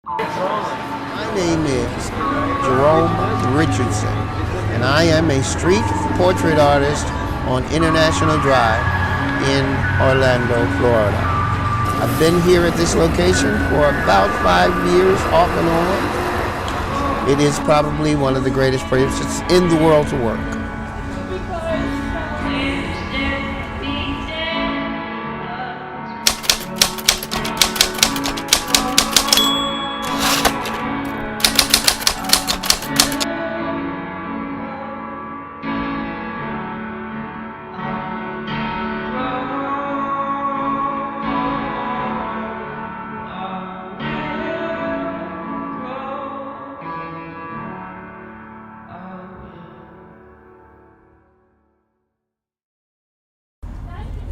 My name is Jerome Richardson, and I am a street portrait artist on International Drive in Orlando, Florida. I've been here at this location for about 5 years, off and on. It is probably one of the greatest places in the world to work.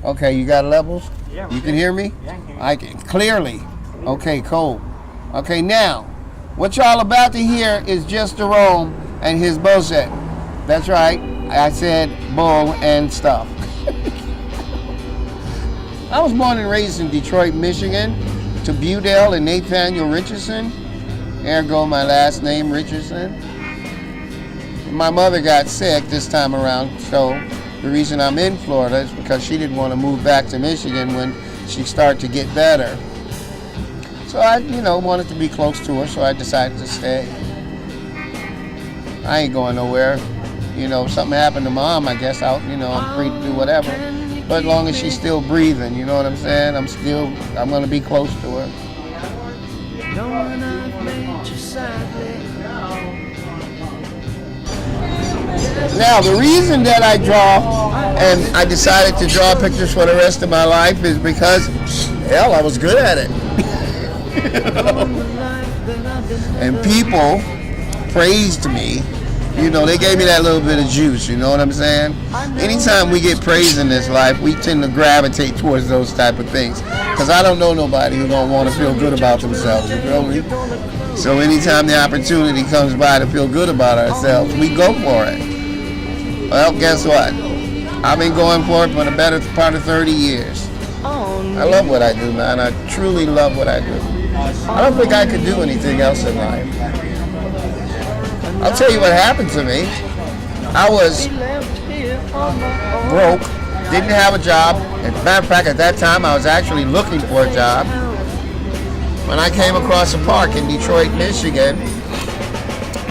Okay, you got levels? Yeah. You can hear me? Yeah, I can clearly. Okay, cool. Okay, now, what y'all about to hear is just Jerome and his bow set. That's right, I said bow and stuff. I was born and raised in Detroit, Michigan, to Budell and Nathaniel Richardson, ergo my last name, Richardson. My mother got sick this time around, so the reason I'm in Florida is because she didn't want to move back to Michigan when she started to get better. So I, wanted to be close to her, so I decided to stay. I ain't going nowhere. If something happened to Mom, I guess I'm free to do whatever. But as long as she's still breathing, you know what I'm saying? I'm going to be close to her. Now, the reason that I draw and I decided to draw pictures for the rest of my life is because, hell, I was good at it. And people praised me. They gave me that little bit of juice, you know what I'm saying? Anytime we get praise in this life, we tend to gravitate towards those type of things. Because I don't know nobody who's going to want to feel good about themselves, you feel me? So anytime the opportunity comes by to feel good about ourselves, we go for it. Well, guess what? I've been going for it for the better part of 30 years. I love what I do, man. I truly love what I do. I don't think I could do anything else in life. I'll tell you what happened to me. I was broke, didn't have a job. As a matter of fact, at that time, I was actually looking for a job when I came across a park in Detroit, Michigan,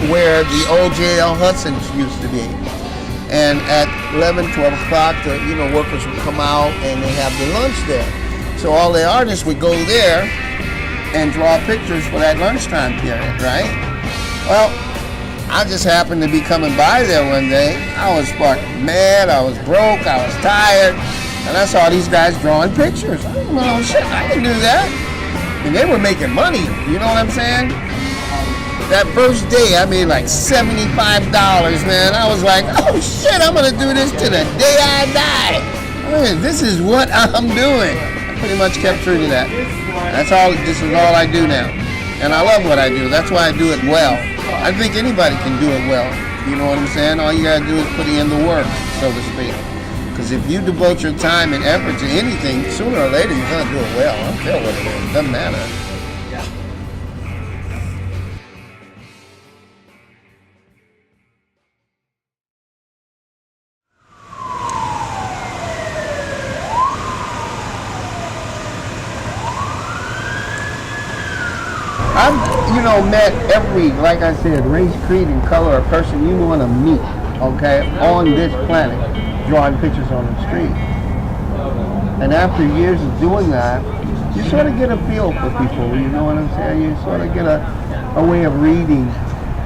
where the old J.L. Hudson's used to be. And at 11, 12 o'clock, the workers would come out and they have the lunch there. So all the artists would go there and draw pictures for that lunchtime period, right? Well, I just happened to be coming by there one day. I was fucking mad, I was broke, I was tired, and I saw these guys drawing pictures. Well, shit, I can do that. And they were making money, you know what I'm saying? That first day, I made like $75, man. I was like, oh shit, I'm gonna do this to the day I die. Man, this is what I'm doing. I pretty much kept true to that. This is all I do now. And I love what I do. That's why I do it well. I think anybody can do it well. You know what I'm saying? All you gotta do is put in the work, so to speak. Because if you devote your time and effort to anything, sooner or later you're gonna do it well. I don't care what it is. It doesn't matter. I've, met every, like I said, race, creed, and color of person you want to meet, okay, on this planet, drawing pictures on the street. And after years of doing that, you sort of get a feel for people, you know what I'm saying? You sort of get a way of reading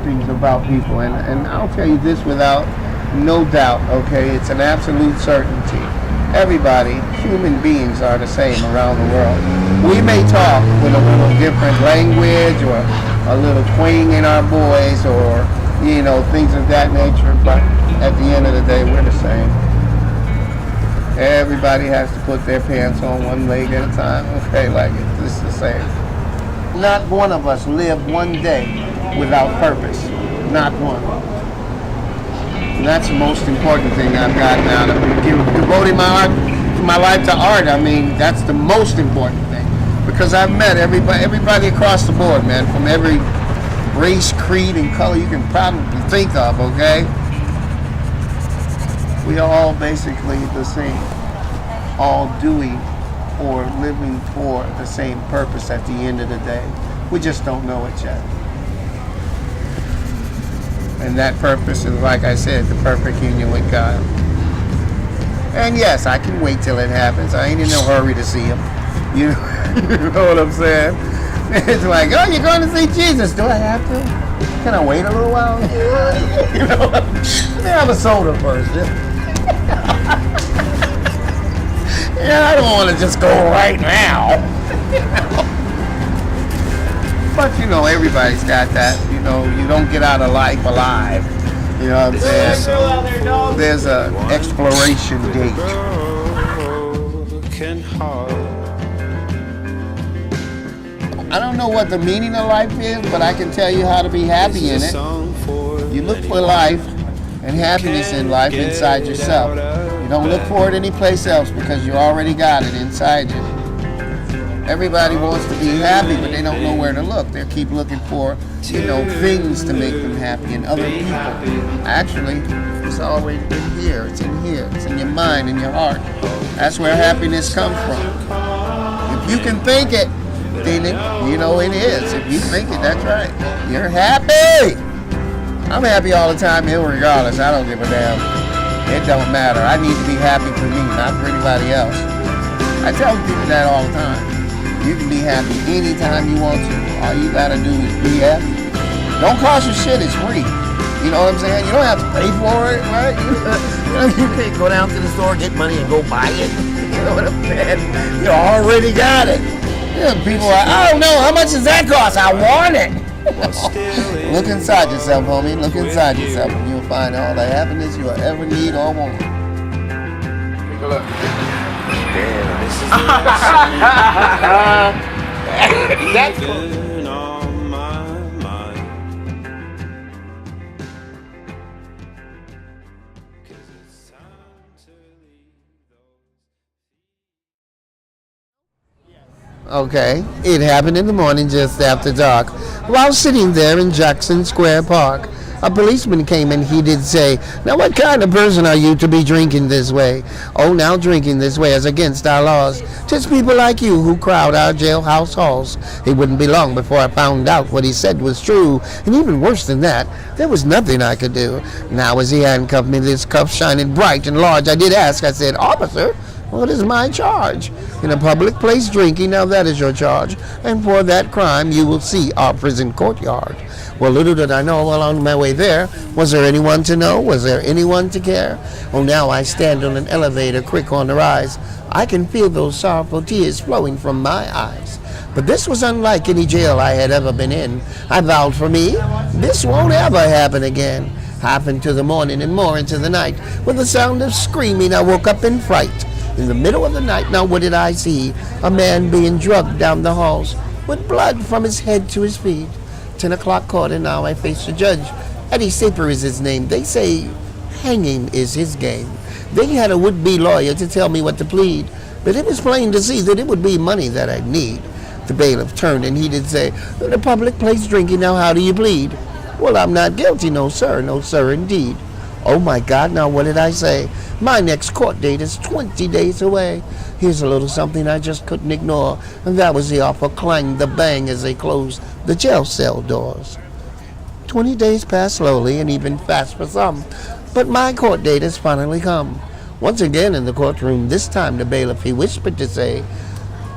things about people. And I'll tell you this without no doubt, okay, it's an absolute certainty. Everybody, human beings are the same around the world. We may talk with a little different language or a little twang in our voice or, things of that nature, but at the end of the day, we're the same. Everybody has to put their pants on one leg at a time, okay, like it's the same. Not one of us lived one day without purpose, not one. And that's the most important thing I've got now. Devoting my life to art, I mean, that's the most important thing. because I've met everybody across the board, man, from every race, creed, and color you can probably think of, okay? We are all basically the same, all doing or living for the same purpose at the end of the day. We just don't know it yet. And that purpose is, like I said, the perfect union with God. And yes, I can wait till it happens. I ain't in no hurry to see him. You know what I'm saying? It's like, oh, you're going to see Jesus. Do I have to? Can I wait a little while? You know, let me have a soda first. Yeah, I don't want to just go right now. But, you know, everybody's got that. You know, you don't get out of life alive. You know what I'm saying? There's an exploration date. I don't know what the meaning of life is, but I can tell you how to be happy in it. You look for life and happiness in life inside yourself. You don't look for it anyplace else because you already got it inside you. Everybody wants to be happy, but they don't know where to look. They keep looking for, you know, things to make them happy and other people. Actually, it's always in here. It's in here. It's in your mind, in your heart. That's where happiness comes from. If you can think it, then it, you know it is. If you think it, that's right. You're happy. I'm happy all the time, irregardless. I don't give a damn. It don't matter. I need to be happy for me, not for anybody else. I tell people that all the time. You can be happy anytime you want to. All you gotta do is be happy. Don't cost your shit, it's free. You know what I'm saying? You don't have to pay for it, right? You can't go down to the store, get money, and go buy it. You know what I'm saying? You already got it. You know, people are, I don't know, how much does that cost? I want it. Look inside yourself, homie. Look inside yourself, and you'll find all the happiness you'll ever need or want. Take a look. That's cool. Okay, it happened in the morning just after dark. While sitting there in Jackson Square Park, a policeman came and he did say, "Now what kind of person are you to be drinking this way?" "Oh, now drinking this way is against our laws. 'Tis people like you who crowd our jailhouse halls." It wouldn't be long before I found out what he said was true, and even worse than that, there was nothing I could do. Now as he handcuffed me, this cuff shining bright and large, I did ask, I said, "Officer, what is my charge?" "In a public place drinking, now that is your charge, and for that crime you will see our prison courtyard." Well, little did I know along my way there, was there anyone to know? Was there anyone to care? Oh, now I stand on an elevator quick on the rise. I can feel those sorrowful tears flowing from my eyes. But this was unlike any jail I had ever been in. I vowed for me, this won't ever happen again. Half into the morning and more into the night, with the sound of screaming, I woke up in fright. In the middle of the night, now what did I see? A man being drugged down the halls, with blood from his head to his feet. 10 o'clock caught, and now I face the judge. Eddie Saper is his name. They say hanging is his game. They had a would-be lawyer to tell me what to plead, but it was plain to see that it would be money that I'd need. The bailiff turned and he did say, "In a public place drinking, now how do you plead?" "Well, I'm not guilty, no sir indeed." Oh my God, now what did I say? My next court date is 20 days away. Here's a little something I just couldn't ignore, and that was the awful clang, the bang as they closed the jail cell doors. 20 days passed slowly and even fast for some, but my court date has finally come. Once again in the courtroom, this time the bailiff, he whispered to say,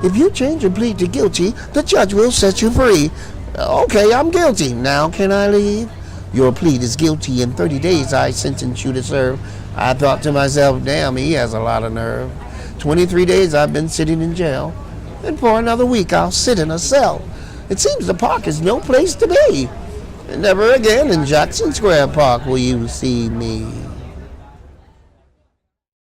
"If you change your plea to guilty, the judge will set you free." "Okay, I'm guilty. Now can I leave?" "Your plea is guilty. In 30 days I sentence you to serve." I thought to myself, damn, he has a lot of nerve. 23 days I've been sitting in jail, and for another week I'll sit in a cell. It seems the park is no place to be. And never again in Jackson Square Park will you see me.